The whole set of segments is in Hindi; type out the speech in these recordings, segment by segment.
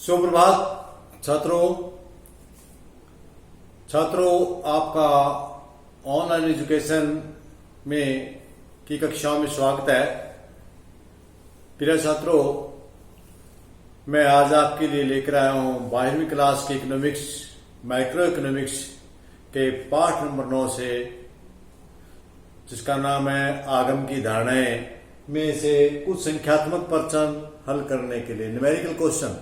सुप्रभात छात्रों, आपका ऑनलाइन एजुकेशन में की कक्षाओं में स्वागत है। प्रिय छात्रों, मैं आज आपके लिए लेकर आया हूं 12वीं क्लास की इकोनॉमिक्स माइक्रो इकोनॉमिक्स के पाठ नंबर 9 से, जिसका नाम है आगम की धारणाएं, में से कुछ संख्यात्मक प्रश्न हल करने के लिए न्यूमेरिकल क्वेश्चन।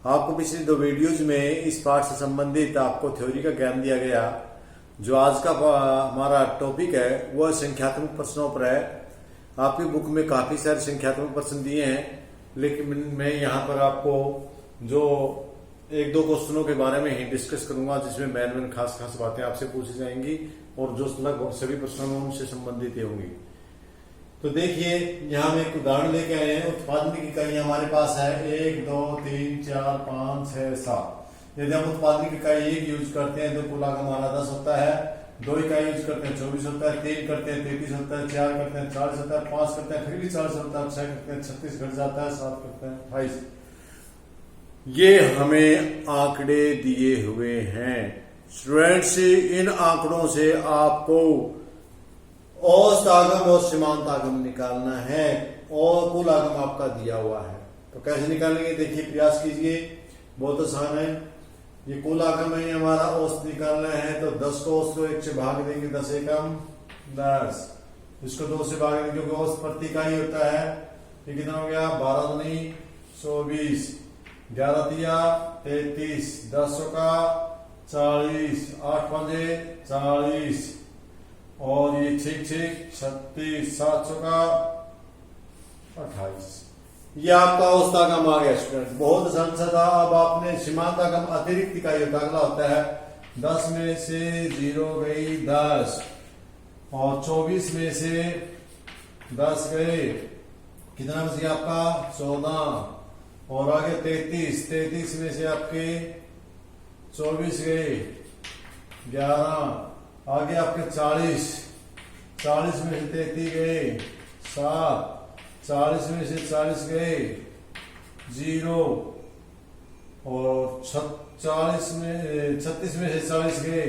आपको पिछली 2 वीडियोज में इस पाठ से संबंधित आपको थ्योरी का ज्ञान दिया गया। जो आज का हमारा टॉपिक है वह संख्यात्मक प्रश्नों पर है। आपकी बुक में काफी सारे संख्यात्मक प्रश्न दिए हैं, लेकिन मैं यहाँ पर आपको जो 1-2 क्वेश्चनों के बारे में ही डिस्कस करूंगा, जिसमें मेन खास बातें आपसे पूछी जाएंगी और जो लगभग सभी प्रश्नों उनसे संबंधित होंगी। तो देखिए, यहाँ हम एक उदाहरण लेके आए हैं। उत्पादन की इकाइयां हमारे पास है 1, 2, 3, 4, 5, 6, 7। यदि हम उत्पादन की इकाई 1 यूज करते हैं तो कुल आगम हमारा 10 होता है। 2 इकाई यूज करते हैं 24 होता है। 3 करते हैं 33 होता है। 4 करते हैं 40 होता है। 5 करते हैं फिर भी 40 होता है। 6 करते हैं 36 घट जाता है। 7 करते हैं 28। ये हमें आंकड़े दिए हुए हैं। स्टूडेंट्स, इन आंकड़ों से आपको औसत आगम और सीमांत आगम निकालना है और कुल आगम आपका दिया हुआ है। तो कैसे निकालेंगे, देखिए प्रयास कीजिए, बहुत आसान है। ये कुल आगम है, हमारा औसत निकालना है। तो 10 को औसत को 1 से भाग देंगे, 10 एकम 10। इसको 2 से भाग देंगे क्योंकि औसत प्रति इकाई होता है। ये कितना हो गया, 12 दूनी 24, 11 तिया 33, 10 का 40, 8 पंजे 40 और ये 6 36, 7 का 28। ये आपका औसत आगम आ गया स्टूडेंट। बहुत आसान सा था। अब आपने सीमांत आगम अतिरिक्त इकाई अगला होता है। 10 में से 0 गई 10 और 24 में से 10 गए, कितना बच गया आपका 14 और आगे 33 में से आपके 24 गए 11, आगे आपके 40 में से 33 गए 7, 40 में से 40 गए 0 और 36 में से 40 गए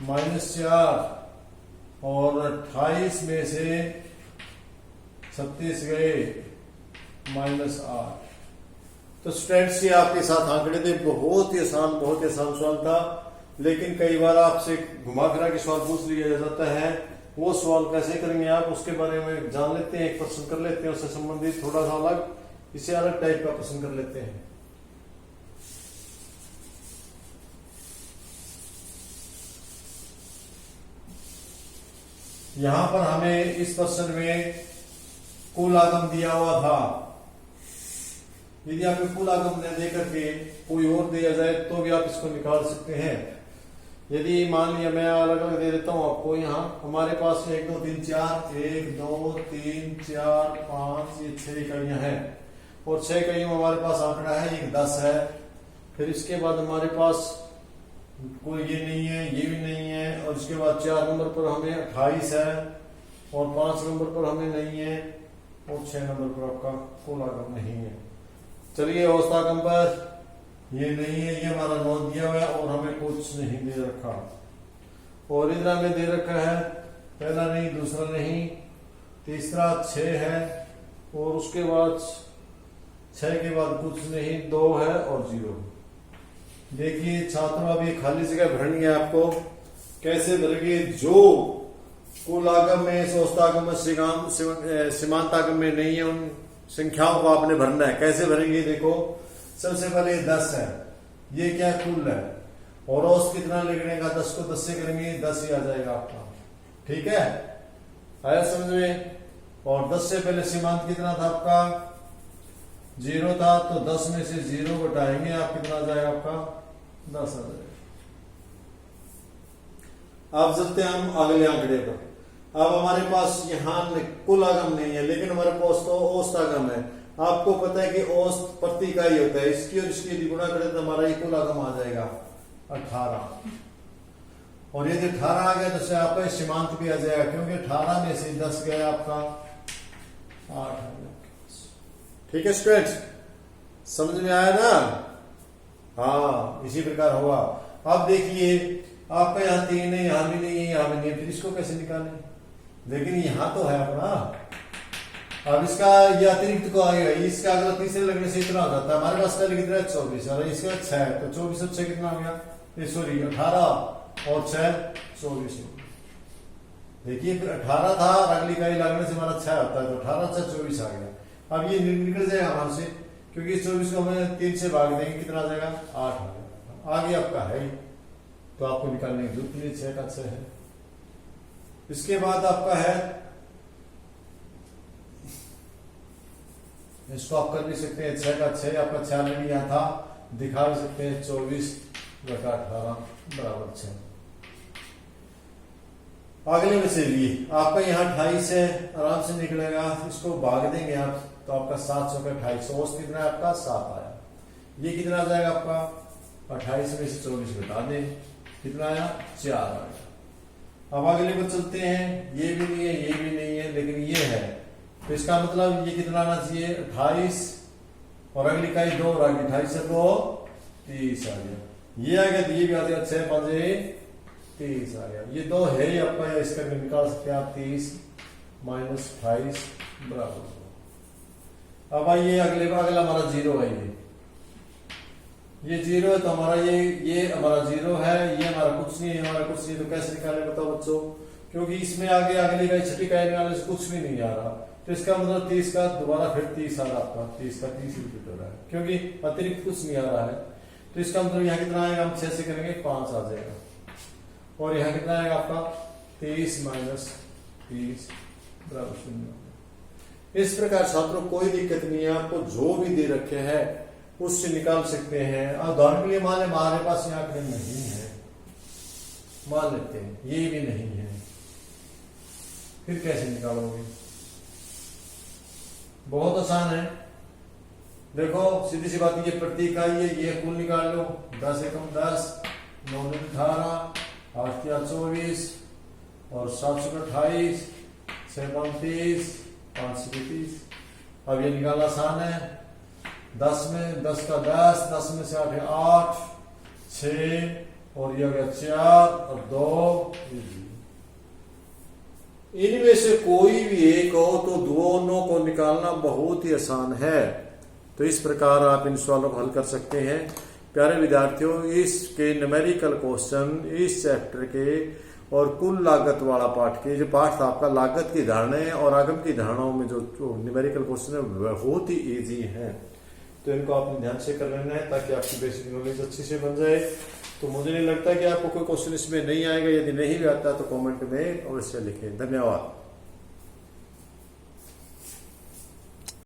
-4 और 28 में से 36 गए -8। तो स्टूडेंट्स, ये आपके साथ आंकड़े थे। बहुत ही आसान सवाल था, लेकिन कई बार आपसे घुमा फिरा के सवाल पूछ लिया जाता है। वो सवाल कैसे करेंगे आप, उसके बारे में जान लेते हैं। एक प्रश्न कर लेते हैं उससे संबंधित, थोड़ा सा अलग, इसे अलग टाइप का प्रश्न कर लेते हैं। यहां पर हमें इस प्रश्न में कुल आगम दिया हुआ था। यदि आपको कुल आगम न देकर के कोई और दिया जाए तो भी आप इसको निकाल सकते हैं। यदि मान लिया मैं अलग अलग दे देता हूं आपको, यहाँ हमारे पास 1 2 3 4 1 2 3 4 5 ये 6 इकाइयां हैं और 6 इकाइयों में हमारे पास आंकड़ा है ये 10 है। फिर इसके बाद हमारे पास कोई ये नहीं है, ये भी नहीं है, और इसके बाद 4 नंबर पर हमें 28 है और 5 नंबर पर हमें नहीं है और 6 नंबर पर आपका कुल आगम नहीं है। चलिए, औसत आगम पर ये नहीं है, ये हमारा 9 दिया हुआ है और हमें कुछ नहीं दे रखा। और इधर हमें दे रखा है पहला नहीं, दूसरा नहीं, तीसरा 6 है और उसके बाद 6 के बाद कुछ नहीं, 2 है और 0। देखिए छात्रों, अब ये खाली जगह भरनी है आपको। कैसे भरेंगे, जो कुल आगम में औसत आगम में सीमांत आगम में नहीं है उन संख्याओं को आपने भरना है। कैसे भरेंगे, देखो सबसे पहले 10 है, ये क्या कुल है और औसत कितना लिखने का, 10 को 10 से करेंगे 10 ही आ जाएगा आपका। ठीक है, आया समझ में। और 10 से पहले सीमांत कितना था आपका 0 था, तो 10 में से 0 घटाएंगे आप, कितना आ जाएगा आपका 10 आ जाएगा। अब चलते हैं हम अगले आंकड़े पर। अब हमारे पास यहाँ कुल आगम नहीं है, लेकिन हमारे पास तो औसत आगम है। आपको पता है कि औसत प्रति इकाई होता है, इसकी और इसकी यदि गुणा करें तो हमारा ये कुल आगम आ जाएगा 18। और यदि 18 आ गया तो आपका सीमांत भी आ जाएगा, क्योंकि 18 में से 10 गया आपका 8 आ गया। ठीक है स्टूडेंट्स, समझ में आया ना? हाँ, इसी प्रकार होगा। अब देखिए आपका यहाँ 3 है, यहाँ भी नहीं है, यहाँ भी नहीं है, फिर इसको कैसे निकालें? लेकिन यहाँ तो है अपना। अब इसका ये अतिरिक्त को आएगा, इसका अगला तीसरे लगने से इतना हो जाता है। हमारे पास पहले कितना है 24 और इसका 6, तो 24 और 6 कितना हो गया? सॉरी 18 और 6 24। देखिए फिर 18 था और अगली इकाई लगने से हमारा 6 होता है, तो 18 से 24 आ गया। अब ये निकल जाएगा हमारे से, क्योंकि 24 को हमें 3 से भाग देंगे, कितना आ जाएगा? 8 आ जाएगा। आगे आपका है ही, तो आपको निकालने की जरूरत नहीं, 6 का 6 है। इसके बाद आपका है, इसको आप कर भी सकते हैं 6 का 6, आपका 6 में भी यहाँ था, दिखा भी सकते हैं 24/18 बराबर 6। अगले में चलिए, आपका यहाँ 28 है, आराम से निकलेगा। इसको भाग देंगे आप, तो आपका 700 का 28, औसत कितना है आपका? 7 आया। ये कितना आ जाएगा आपका? 28 में से 24 घटा दें, कितना आया? 4 आ गया। अब अगले को चलते हैं, ये भी नहीं है, ये भी नहीं है, लेकिन ये है, तो इसका मतलब ये कितना आना चाहिए? 28 और अगली इकाई 2 और आगे 28 से 2 30 आ गया। ये आ गया, तो ये भी आ गया, 6 5 30 आ गया। ये 2 है ही आपका, इसका निकाल सकते हैं आप 30 माइनस 28 बराबर 2। अब आइए अगला हमारा 0 है, ये 0 है, तो हमारा ये हमारा 0 है, ये हमारा कुछ नहीं है, हमारा कुछ नहीं, तो कैसे निकाले बताओ बच्चों? क्योंकि इसमें आगे अगली इकाई छठी इकाई निकालने से कुछ भी नहीं आ रहा, तो इसका मतलब 30 का दोबारा फिर 30 आ रहा आपका, 30 का 30 रिपीट हो रहा है, क्योंकि अतिरिक्त कुछ नहीं आ रहा है। तो इसका मतलब यहाँ कितना आएगा? हम 6 से करेंगे 5 आ जाएगा, और यहाँ कितना आएगा आपका? 23 माइनस 30 बराबर 0। इस प्रकार छात्रों कोई दिक्कत नहीं है, आपको जो भी दे रखे हैं उससे निकाल सकते हैं। उदाहरण के लिए मान लें हमारे पास यहाँ आंकड़े नहीं है, मान लेते हैं ये भी नहीं है, फिर कैसे निकालोगे? बहुत आसान है, देखो सीधी सी बात, ये प्रति इकाई है, ये कुल निकाल लो। 10 एकम 10, 9 दूनी 18, 8 तिया 24 और 7 चौका 28, 6 पंग 30, 5 से 30। अब ये निकालना आसान है। 10 में 10 का 10, 10 में से 8 है 8, 6 और ये हो गया 4 और 2। इनमें से कोई भी एक हो तो दोनों को निकालना बहुत ही आसान है। तो इस प्रकार आप इन सवालों को हल कर सकते हैं। प्यारे विद्यार्थियों, इसके न्यूमेरिकल क्वेश्चन इस चैप्टर के और कुल लागत वाला पाठ के, जो पाठ था आपका लागत की धारणाएं और आगम की धारणाओं में जो न्यूमेरिकल क्वेश्चन है बहुत ही इजी है, तो इनको आपने ध्यान से कर लेना है ताकि आपकी बेसिक नॉलेज अच्छी से बन जाए। तो मुझे नहीं लगता कि आपको कोई क्वेश्चन इसमें नहीं आएगा, यदि नहीं भी आता तो कमेंट में अवश्य लिखें। धन्यवाद।